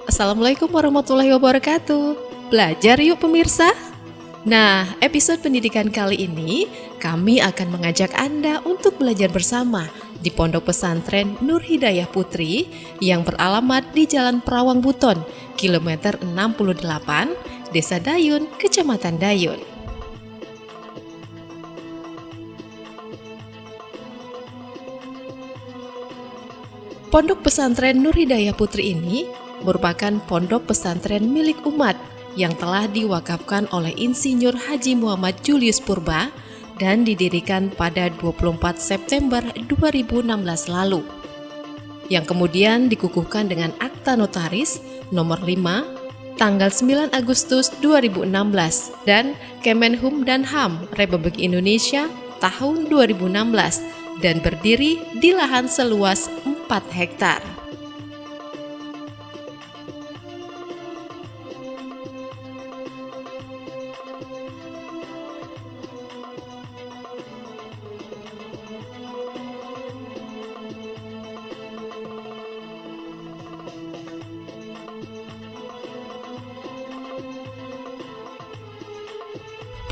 Assalamualaikum warahmatullahi wabarakatuh. Belajar yuk pemirsa. Nah, episode pendidikan kali ini kami akan mengajak Anda untuk belajar bersama di Pondok Pesantren Nur Hidayah Putri yang beralamat di Jalan Perawang Buton, kilometer 68, Desa Dayun, Kecamatan Dayun. Pondok Pesantren Nur Hidayah Putri ini merupakan pondok pesantren milik umat yang telah diwakafkan oleh Insinyur Haji Muhammad Julius Purba dan didirikan pada 24 September 2016 lalu, yang kemudian dikukuhkan dengan Akta Notaris nomor 5 tanggal 9 Agustus 2016 dan Kemenhum dan HAM Republik Indonesia tahun 2016 dan berdiri di lahan seluas 4 hektar.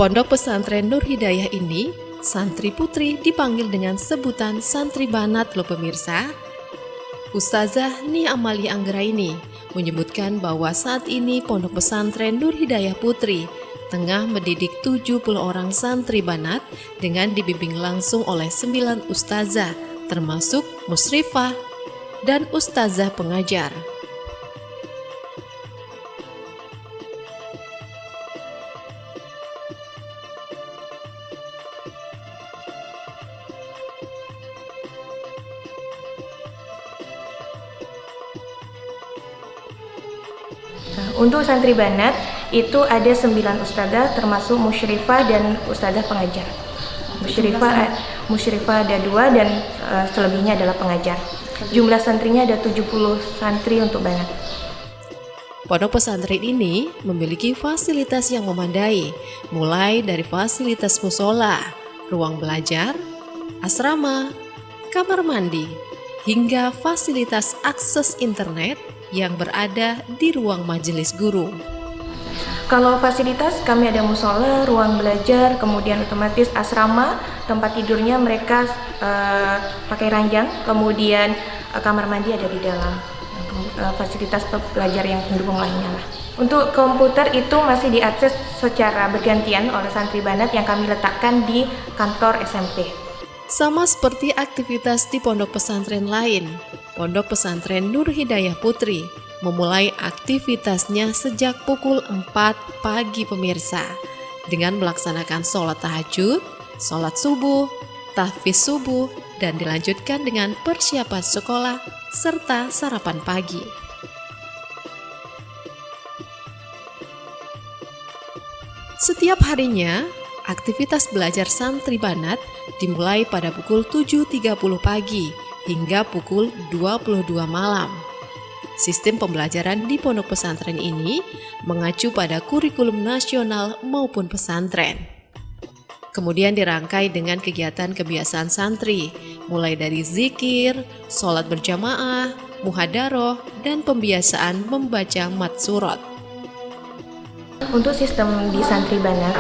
Pondok Pesantren Nur Hidayah ini, santri putri dipanggil dengan sebutan santri banat loh pemirsa. Ustazah Nia Amalia Anggraini menyebutkan bahwa saat ini Pondok Pesantren Nur Hidayah Putri tengah mendidik 70 orang santri banat dengan dibimbing langsung oleh 9 ustazah, termasuk musyrifah dan ustazah pengajar. Untuk santri banat itu ada 9 ustadzah termasuk musyrifah dan ustadzah pengajar. Musyrifah ada 2 dan selebihnya adalah pengajar. Jumlah santrinya ada 70 santri untuk banat. Pondok pesantren ini memiliki fasilitas yang memadai, mulai dari fasilitas musola, ruang belajar, asrama, kamar mandi, hingga fasilitas akses internet yang berada di ruang majelis guru. Kalau fasilitas kami ada musola, ruang belajar, kemudian otomatis asrama, tempat tidurnya mereka pakai ranjang, kemudian kamar mandi ada di dalam. Fasilitas belajar yang pendukung lainnya lah. Untuk komputer itu masih diakses secara bergantian oleh santri banat yang kami letakkan di kantor SMP. Sama seperti aktivitas di pondok pesantren lain, Pondok Pesantren Nur Hidayah Putri memulai aktivitasnya sejak pukul 4 pagi pemirsa, dengan melaksanakan sholat tahajud, sholat subuh, tahfiz subuh, dan dilanjutkan dengan persiapan sekolah serta sarapan pagi. Setiap harinya, aktivitas belajar santri banat dimulai pada pukul 7.30 pagi hingga pukul 22 malam. Sistem pembelajaran di pondok pesantren ini mengacu pada kurikulum nasional maupun pesantren. Kemudian dirangkai dengan kegiatan kebiasaan santri, mulai dari zikir, sholat berjamaah, muhadaroh, dan pembiasaan membaca mat surat. Untuk sistem di santri banat,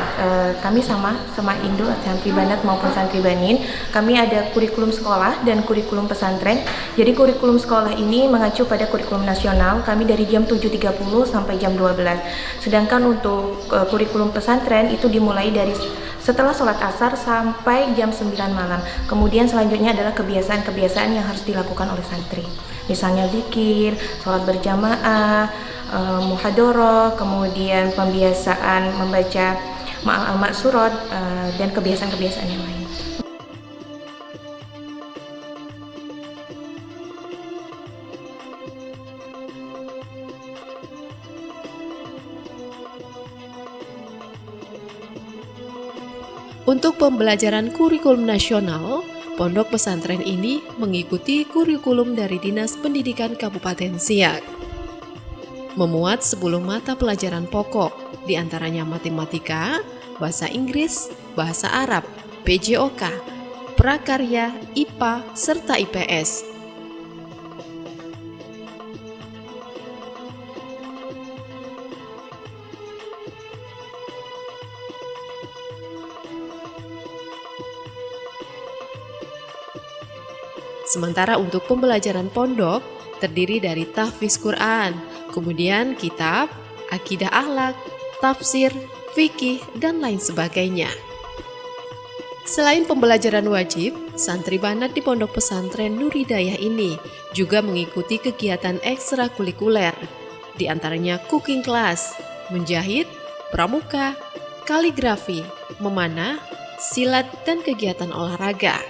kami sama Indo, santri banat maupun santri banin, kami ada kurikulum sekolah dan kurikulum pesantren. Jadi kurikulum sekolah ini mengacu pada kurikulum nasional, kami dari jam 7.30 sampai jam 12. Sedangkan untuk kurikulum pesantren itu dimulai dari setelah sholat asar sampai jam 9 malam. Kemudian selanjutnya adalah kebiasaan-kebiasaan yang harus dilakukan oleh santri. Misalnya zikir, sholat berjamaah, muhadoroh, kemudian pembiasaan membaca mat surat, dan kebiasaan-kebiasaan yang lain. Untuk pembelajaran kurikulum nasional, pondok pesantren ini mengikuti kurikulum dari Dinas Pendidikan Kabupaten Siak. Memuat 10 mata pelajaran pokok, diantaranya matematika, bahasa Inggris, bahasa Arab, PJOK, prakarya, IPA, serta IPS. Sementara untuk pembelajaran pondok terdiri dari tahfiz Quran, kemudian kitab, akidah akhlak, tafsir, fikih, dan lain sebagainya. Selain pembelajaran wajib, santri Banat di Pondok Pesantren Nur Hidayah ini juga mengikuti kegiatan ekstrakurikuler, di antaranya cooking class, menjahit, pramuka, kaligrafi, memanah, silat, dan kegiatan olahraga.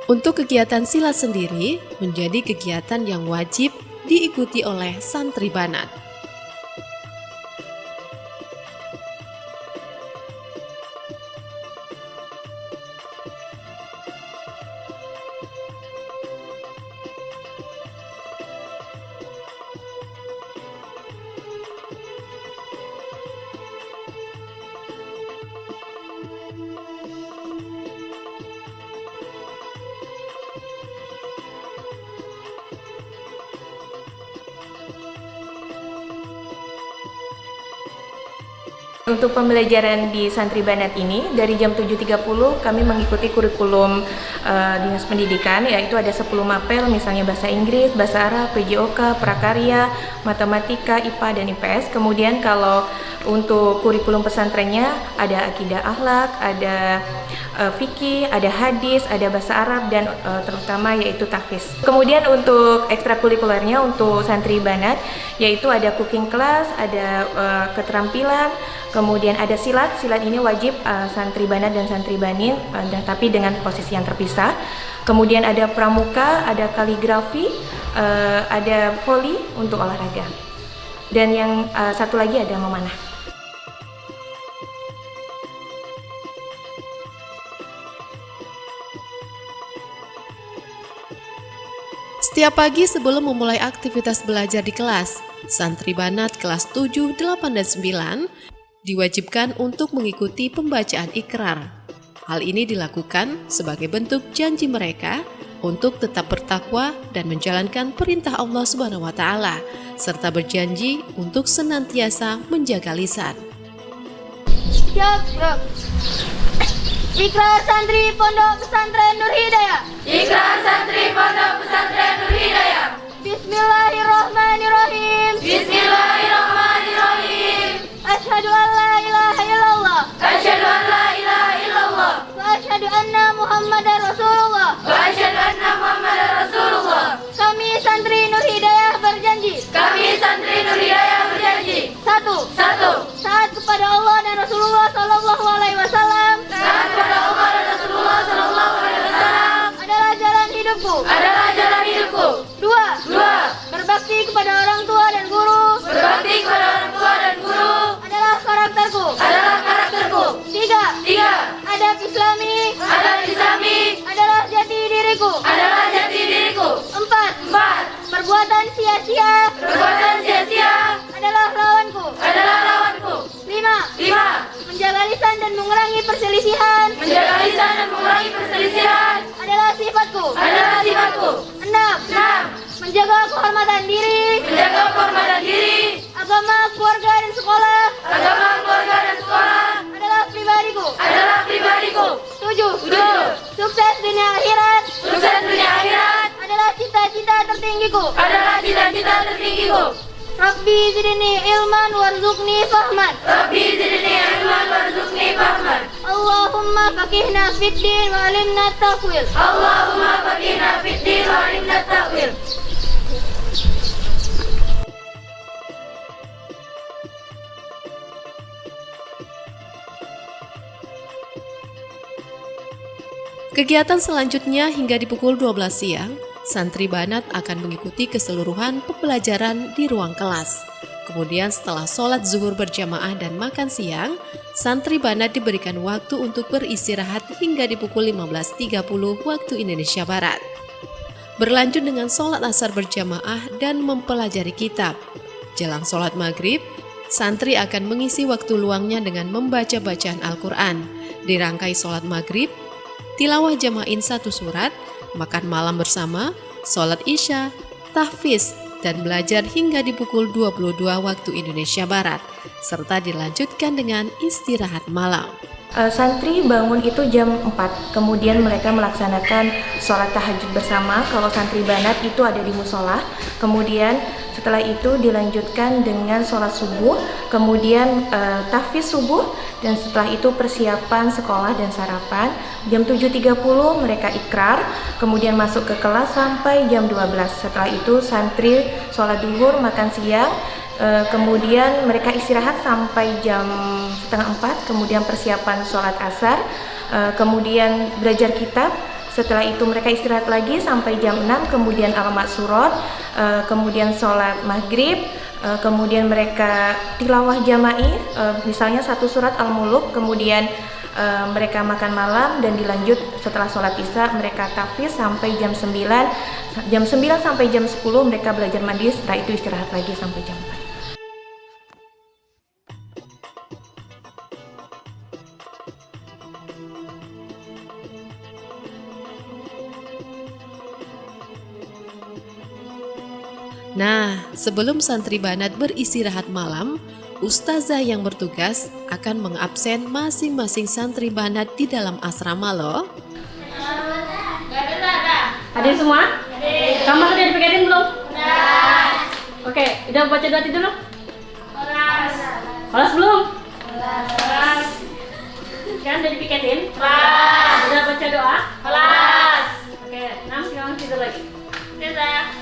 Untuk kegiatan silat sendiri menjadi kegiatan yang wajib diikuti oleh santri Banat. Untuk pembelajaran di Santri Banat ini, dari jam 7.30 kami mengikuti kurikulum Dinas Pendidikan, yaitu ada 10 mapel, misalnya bahasa Inggris, bahasa Arab, PJOK, prakarya, matematika, IPA, dan IPS. Kemudian kalau untuk kurikulum pesantrennya ada akidah akhlak, ada fikih, ada hadis, ada bahasa Arab, dan terutama yaitu tahfiz. Kemudian untuk ekstrakurikulernya untuk Santri Banat, yaitu ada cooking class, ada keterampilan, kemudian ada silat. Silat ini wajib santri Banat dan santri Banin, tapi dengan posisi yang terpisah. Kemudian ada pramuka, ada kaligrafi, ada voli untuk olahraga. Dan yang satu lagi ada memanah. Setiap pagi sebelum memulai aktivitas belajar di kelas, santri Banat kelas 7, 8, dan 9 diwajibkan untuk mengikuti pembacaan ikrar. Hal ini dilakukan sebagai bentuk janji mereka untuk tetap bertakwa dan menjalankan perintah Allah Subhanahu wa Ta'ala, serta berjanji untuk senantiasa menjaga lisan. Ikrar santri Pondok Pesantren Nur Hidayah. Ikrar santri Pondok Pesantren Nur Hidayah. Bismillahirrahmanirrahim. Bismillahirrahmanirrahim. Asyhadu an la ilaha illallah. Asyhadu an la ilaha illallah. Wa asyhadu anna Muhammadar Rasulullah. Wa asyhadu anna Muhammadar Rasulullah. Kami santri Nur Hidayah berjanji. Kami santri Nur Hidayah berjanji. Satu. Taat kepada Allah dan Rasulullah sallallahu alaihi wasallam. Taat kepada Allah dan Rasulullah sallallahu alaihi wasallam Adalah jalan hidupku. adalah jalan hidupku. Dua. Berbakti Kepada orang tua dan guru. Berbakti kepada orang tua dan guru Adalah karakterku. adalah karakterku. Tiga. Adab Islami Adalah jati diriku. adalah jati diriku. Empat. Perbuatan sia-sia Perbuatan sia-sia adalah lawanku. adalah lawanku. Lima. Menjaga lisan dan mengurangi perselisihan Menjaga lisan dan mengurangi perselisihan adalah sifatku. adalah sifatku. Enam. Menjaga kehormatan diri, Menjaga kehormatan diri, agama, keluarga, dan sekolah agama, keluarga, dan sekolah adalah pribadiku. adalah pribadiku. Tujuh. Tujuh. Sukses dunia akhirat Sukses dunia akhirat adalah cita-cita tertinggiku. adalah cita-cita tertinggiku. Rabbi zidni ilman warzuqni fahman. Rabbi zidni ilman warzuqni fahman. Allahumma faqihna fid din wa alimna taqwil. Allahumma faqihna fid din wa alimna ta'wil. Kegiatan selanjutnya hingga di pukul 12 siang, santri Banat akan mengikuti keseluruhan pembelajaran di ruang kelas. Kemudian setelah sholat zuhur berjamaah dan makan siang, santri Banat diberikan waktu untuk beristirahat hingga di pukul 15.30 waktu Indonesia Barat. Berlanjut dengan sholat asar berjamaah dan mempelajari kitab. Jelang sholat maghrib, santri akan mengisi waktu luangnya dengan membaca bacaan Al-Quran. Dirangkai sholat maghrib, tilawah jama'in satu surat, makan malam bersama, sholat isya, tahfiz, dan belajar hingga di pukul 22 waktu Indonesia Barat, serta dilanjutkan dengan istirahat malam. Santri bangun itu jam 4, kemudian mereka melaksanakan sholat tahajud bersama. Kalau santri banat itu ada di musola, kemudian setelah itu dilanjutkan dengan sholat subuh, kemudian tahfiz subuh, dan setelah itu persiapan sekolah dan sarapan. Jam 7.30 mereka ikrar, kemudian masuk ke kelas sampai jam 12. Setelah itu santri sholat duhur, makan siang, kemudian mereka istirahat sampai jam 3:30, kemudian persiapan sholat asar, kemudian belajar kitab. Setelah itu mereka istirahat lagi sampai jam 6, kemudian alamat surat, kemudian sholat maghrib, kemudian mereka tilawah jama'i, misalnya satu surat Al-Muluk, kemudian mereka makan malam, dan dilanjut setelah sholat isya mereka tahfiz sampai jam 9 sampai jam 10 mereka belajar mandi, setelah itu istirahat lagi sampai jam 4. Nah, sebelum santri banat beristirahat malam, ustazah yang bertugas akan mengabsen masing-masing santri banat di dalam asrama loh. Hadir semua? Kamar udah dipiketin belum? Udah. Oke, udah baca doa tidur belum? Kelas belum? Kelas. Kan udah dipiketin? Kelas. Udah baca doa? Kelas. Oke, sekarang tidur lagi. Udah.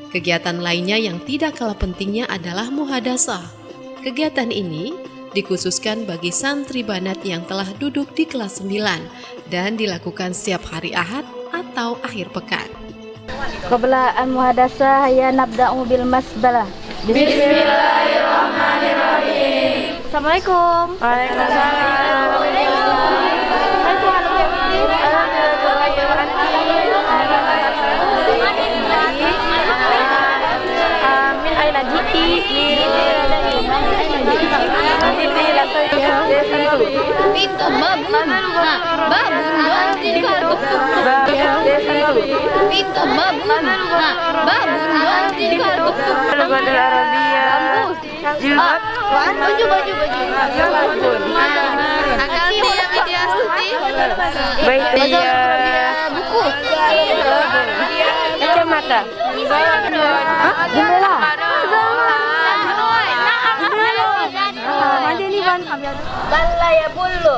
Kegiatan lainnya yang tidak kalah pentingnya adalah muhadasah. Kegiatan ini dikhususkan bagi santri banat yang telah duduk di kelas 9 dan dilakukan setiap hari Ahad atau akhir pekan. Qabla al-muhadasah ya nabda'u bil masbalah. Bismillahirrahmanirrahim. Assalamualaikum. Waalaikumsalam. Min aina jiti? Pintu babun. Babun doang di kartu. Pintu babun. Babun doang di kartu. Bahasa Arabia. Jilbab. Baju. Akal media studi. Baitiyah. Buku. Kacamata. Jendela. Balla ya bullu.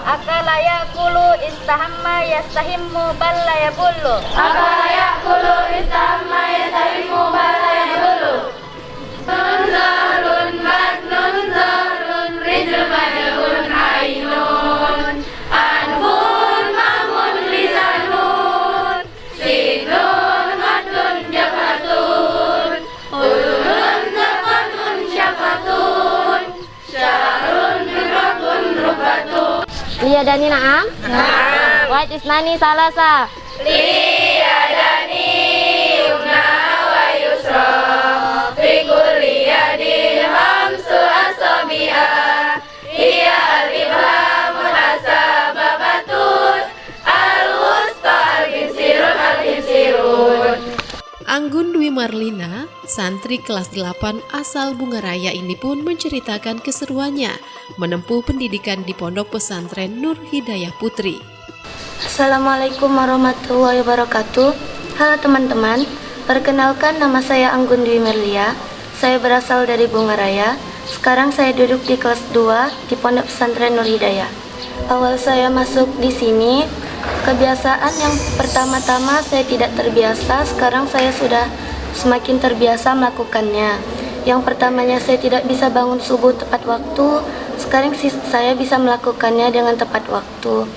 Akala yakulu istahamma yastahimmu balla ya bullu. Nunzarun matnun zarun rijl madhun ainun anfun mamun lisanun sinun matun jafatun udunun zafatun syafatun syarun rubakun rubatun. Liyadani na'am? Na'am. Wahid isnani salasa. Liyadani yumna wa yusra fi kulli yadin hamsu asabi'a hiya al-ibhamun asababatun al-wusta al-hinsirun. Anggun Dwi Marlina, santri kelas 8 asal Bungaraya ini pun menceritakan keseruannya menempuh pendidikan di Pondok Pesantren Nur Hidayah Putri. Assalamualaikum warahmatullahi wabarakatuh. Halo teman-teman, perkenalkan nama saya Anggun Dwi Marlia. Saya berasal dari Bungaraya. Sekarang saya duduk di kelas 2 di Pondok Pesantren Nur Hidayah. Awal saya masuk di sini, kebiasaan yang pertama-tama saya tidak terbiasa, sekarang saya sudah semakin terbiasa melakukannya. Yang pertamanya saya tidak bisa bangun subuh tepat waktu, sekarang saya bisa melakukannya dengan tepat waktu.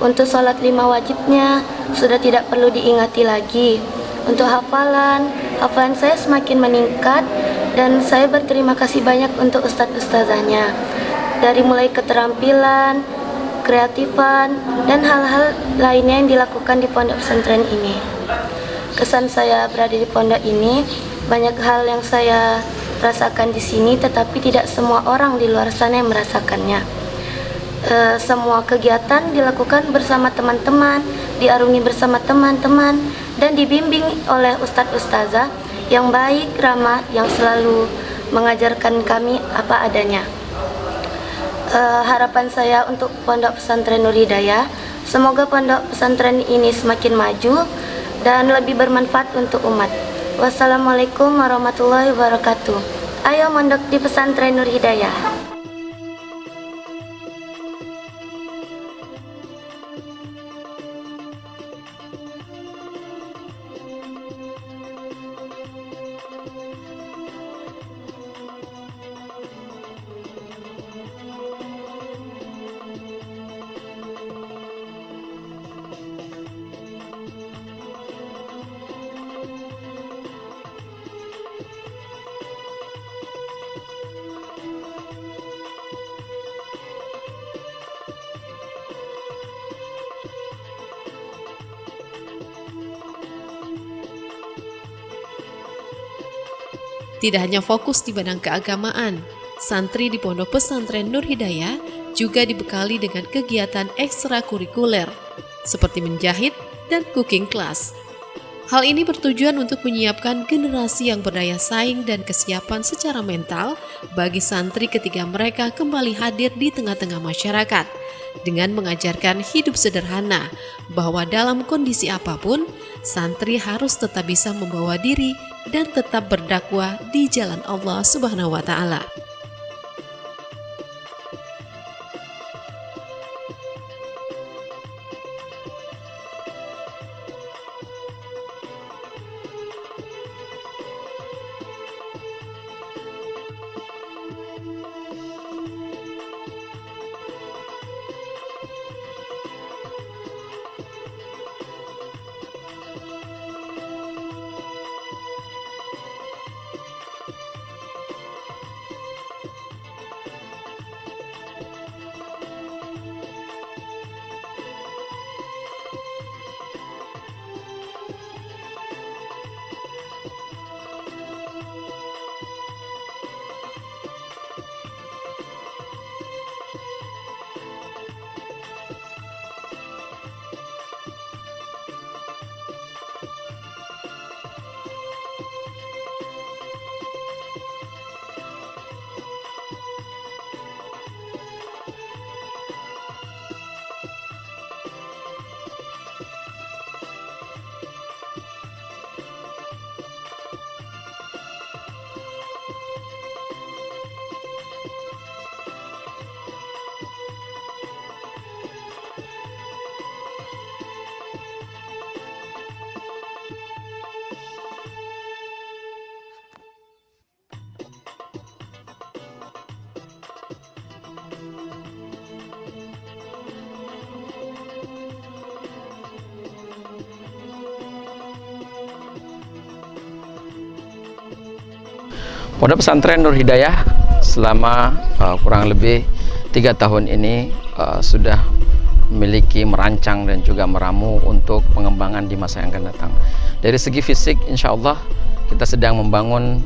Untuk sholat 5 wajibnya sudah tidak perlu diingati lagi. Untuk hafalan saya semakin meningkat dan saya berterima kasih banyak untuk ustadz-ustazahnya. Dari mulai keterampilan, kreatifan, dan hal-hal lainnya yang dilakukan di pondok pesantren ini. Kesan saya berada di pondok ini, banyak hal yang saya rasakan di sini, tetapi tidak semua orang di luar sana yang merasakannya. Semua kegiatan dilakukan bersama teman-teman, diarungi bersama teman-teman, dan dibimbing oleh ustadz ustazah yang baik, ramah, yang selalu mengajarkan kami apa adanya. Harapan saya untuk Pondok Pesantren Nur Hidayah, semoga pondok pesantren ini semakin maju dan lebih bermanfaat untuk umat. Wassalamualaikum warahmatullahi wabarakatuh. Ayo mondok di Pesantren Nur Hidayah. Tidak hanya fokus di bidang keagamaan, santri di Pondok Pesantren Nur Hidayah juga dibekali dengan kegiatan ekstrakurikuler seperti menjahit dan cooking class. Hal ini bertujuan untuk menyiapkan generasi yang berdaya saing dan kesiapan secara mental bagi santri ketika mereka kembali hadir di tengah-tengah masyarakat, dengan mengajarkan hidup sederhana bahwa dalam kondisi apapun, santri harus tetap bisa membawa diri dan tetap berdakwah di jalan Allah Subhanahu wa Ta'ala. Pondok Pesantren Nur Hidayah selama kurang lebih 3 tahun ini sudah memiliki merancang dan juga meramu untuk pengembangan di masa yang akan datang. Dari segi fisik, insya Allah kita sedang membangun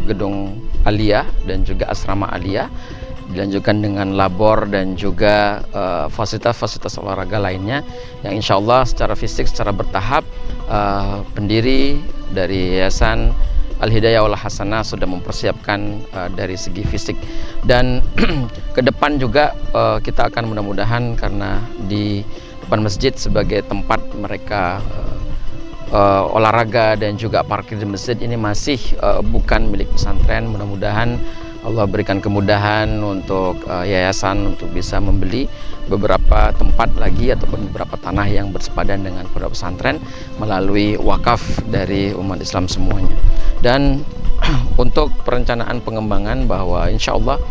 gedung aliyah dan juga asrama aliyah, dilanjutkan dengan labor dan juga fasilitas-fasilitas olahraga lainnya yang insya Allah secara fisik, secara bertahap pendiri dari Yayasan Al-Hidayah wal Hasanah sudah mempersiapkan dari segi fisik, dan ke depan juga kita akan mudah-mudahan, karena di depan masjid sebagai tempat mereka olahraga dan juga parkir di masjid ini masih bukan milik pesantren. Mudah-mudahan Allah berikan kemudahan untuk yayasan untuk bisa membeli beberapa tempat lagi ataupun beberapa tanah yang bersepadan dengan pondok pesantren melalui wakaf dari umat Islam semuanya. Dan untuk perencanaan pengembangan, bahwa insya Allah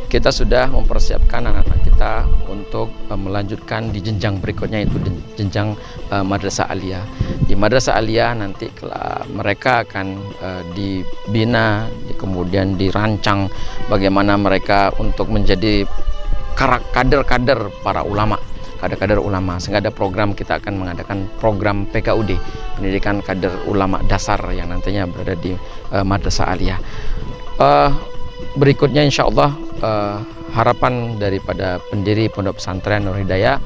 kita sudah mempersiapkan anak-anak kita untuk melanjutkan di jenjang berikutnya, yaitu jenjang madrasah aliyah. Di madrasah aliyah nanti mereka akan dibina, kemudian dirancang bagaimana mereka untuk menjadi kader-kader para ulama, kader-kader ulama, sehingga ada program, kita akan mengadakan program PKUD, pendidikan kader ulama dasar yang nantinya berada di Madrasah Aliyah. Berikutnya insya Allah harapan daripada pendiri Pondok Pesantren Nur Hidayah,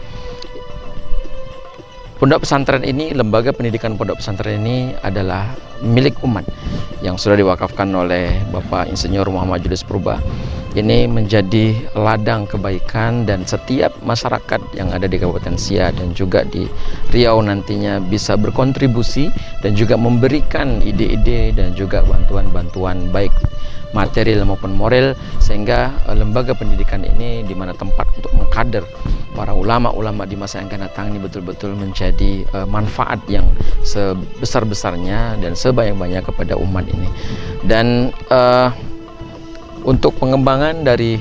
pondok pesantren ini, lembaga pendidikan pondok pesantren ini adalah milik umat yang sudah diwakafkan oleh Bapak Insinyur Muhammad Julius Purba. Ini menjadi ladang kebaikan, dan setiap masyarakat yang ada di Kabupaten Siak dan juga di Riau nantinya bisa berkontribusi dan juga memberikan ide-ide dan juga bantuan-bantuan baik material maupun moral, sehingga lembaga pendidikan ini di mana tempat untuk mengkader para ulama-ulama di masa yang akan datang ini betul-betul menjadi manfaat yang sebesar-besarnya dan sebanyak-banyak kepada umat ini. Dan untuk pengembangan dari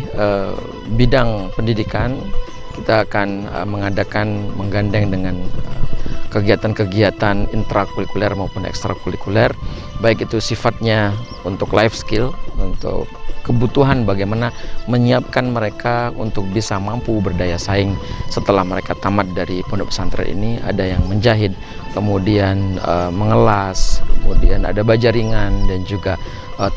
bidang pendidikan, kita akan menggandeng dengan kegiatan-kegiatan intrakurikuler maupun ekstrakurikuler, baik itu sifatnya untuk life skill, untuk kebutuhan bagaimana menyiapkan mereka untuk bisa mampu berdaya saing setelah mereka tamat dari pondok pesantren ini. Ada yang menjahit, kemudian mengelas, kemudian ada bajaringan dan juga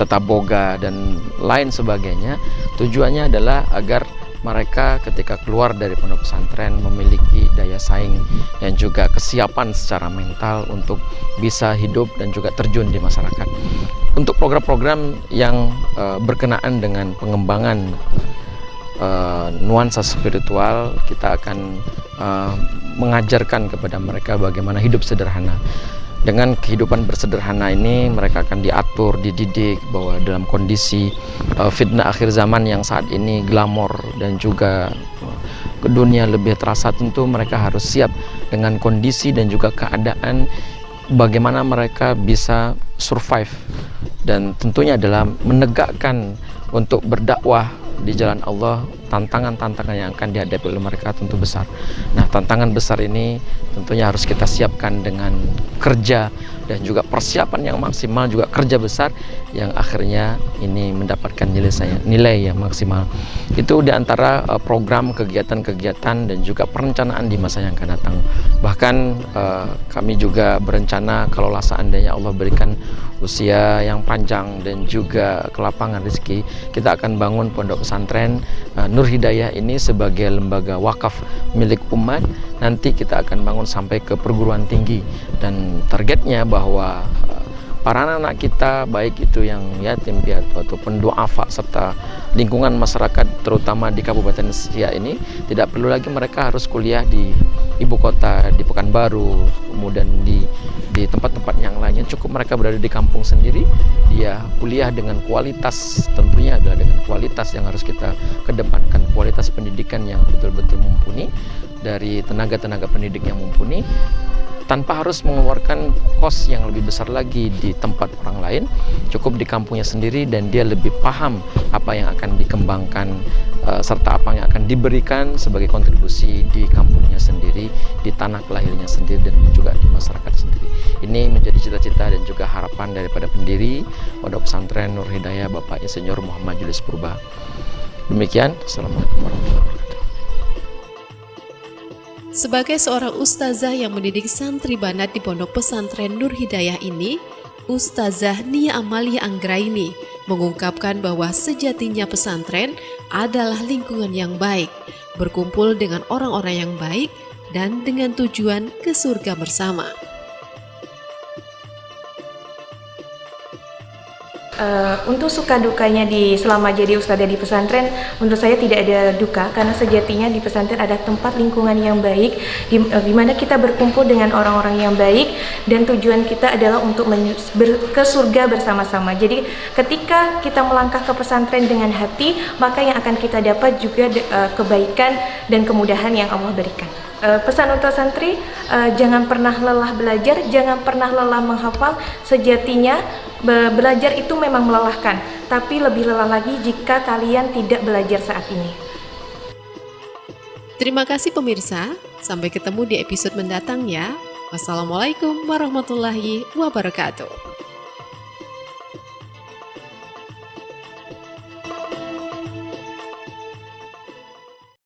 tata boga dan lain sebagainya. Tujuannya adalah agar mereka ketika keluar dari pondok pesantren memiliki daya saing dan juga kesiapan secara mental untuk bisa hidup dan juga terjun di masyarakat. Untuk program-program yang berkenaan dengan pengembangan nuansa spiritual, kita akan mengajarkan kepada mereka bagaimana hidup sederhana. Dengan kehidupan bersederhana ini, mereka akan diatur, dididik bahwa dalam kondisi fitnah akhir zaman yang saat ini glamor dan juga ke dunia lebih terasa, tentu mereka harus siap dengan kondisi dan juga keadaan bagaimana mereka bisa survive, dan tentunya adalah menegakkan untuk berdakwah di jalan Allah. Tantangan-tantangan yang akan dihadapi oleh mereka tentu besar. Nah, tantangan besar ini tentunya harus kita siapkan dengan kerja dan juga persiapan yang maksimal, juga kerja besar yang akhirnya ini mendapatkan nilai yang maksimal. Itu diantara program kegiatan-kegiatan dan juga perencanaan di masa yang akan datang. Bahkan kami juga berencana kalau seandainya Allah berikan usia yang panjang dan juga kelapangan rezeki, kita akan bangun pondok pesantren Nur Hidayah ini sebagai lembaga wakaf milik umat. Nanti kita akan bangun sampai ke perguruan tinggi, dan targetnya bahwa para anak-anak kita, baik itu yang yatim piatu ataupun duafa serta lingkungan masyarakat terutama di Kabupaten Siak ini, tidak perlu lagi mereka harus kuliah di ibu kota, di Pekanbaru, kemudian di tempat-tempat yang lainnya. Cukup mereka berada di kampung sendiri, dia kuliah dengan kualitas, tentunya adalah dengan kualitas yang harus kita kedepankan, kualitas pendidikan yang betul-betul mumpuni, dari tenaga-tenaga pendidik yang mumpuni, tanpa harus mengeluarkan kos yang lebih besar lagi di tempat orang lain. Cukup di kampungnya sendiri, dan dia lebih paham apa yang akan dikembangkan serta apa yang akan diberikan sebagai kontribusi di kampungnya sendiri, di tanah kelahirnya sendiri, dan juga di masyarakat sendiri. Ini menjadi cita-cita dan juga harapan daripada pendiri Pondok Pesantren Nur Hidayah, Bapak Insinyur Muhammad Julius Purba. Demikian, Assalamualaikum warahmatullahi wabarakatuh. Sebagai seorang ustazah yang mendidik santri banat di Pondok Pesantren Nur Hidayah ini, Ustazah Nia Amalia Anggraini mengungkapkan bahwa sejatinya pesantren adalah lingkungan yang baik, berkumpul dengan orang-orang yang baik, dan dengan tujuan ke surga bersama. Untuk suka dukanya selama jadi ustadzah di pesantren, menurut saya tidak ada duka, karena sejatinya di pesantren ada tempat lingkungan yang baik, di mana kita berkumpul dengan orang-orang yang baik, dan tujuan kita adalah untuk ke surga bersama-sama. Jadi ketika kita melangkah ke pesantren dengan hati, maka yang akan kita dapat juga kebaikan dan kemudahan yang Allah berikan. Pesan untuk santri, jangan pernah lelah belajar, jangan pernah lelah menghafal. Sejatinya belajar itu memang melelahkan, tapi lebih lelah lagi jika kalian tidak belajar saat ini. Terima kasih pemirsa, sampai ketemu di episode mendatang ya. Wassalamualaikum warahmatullahi wabarakatuh.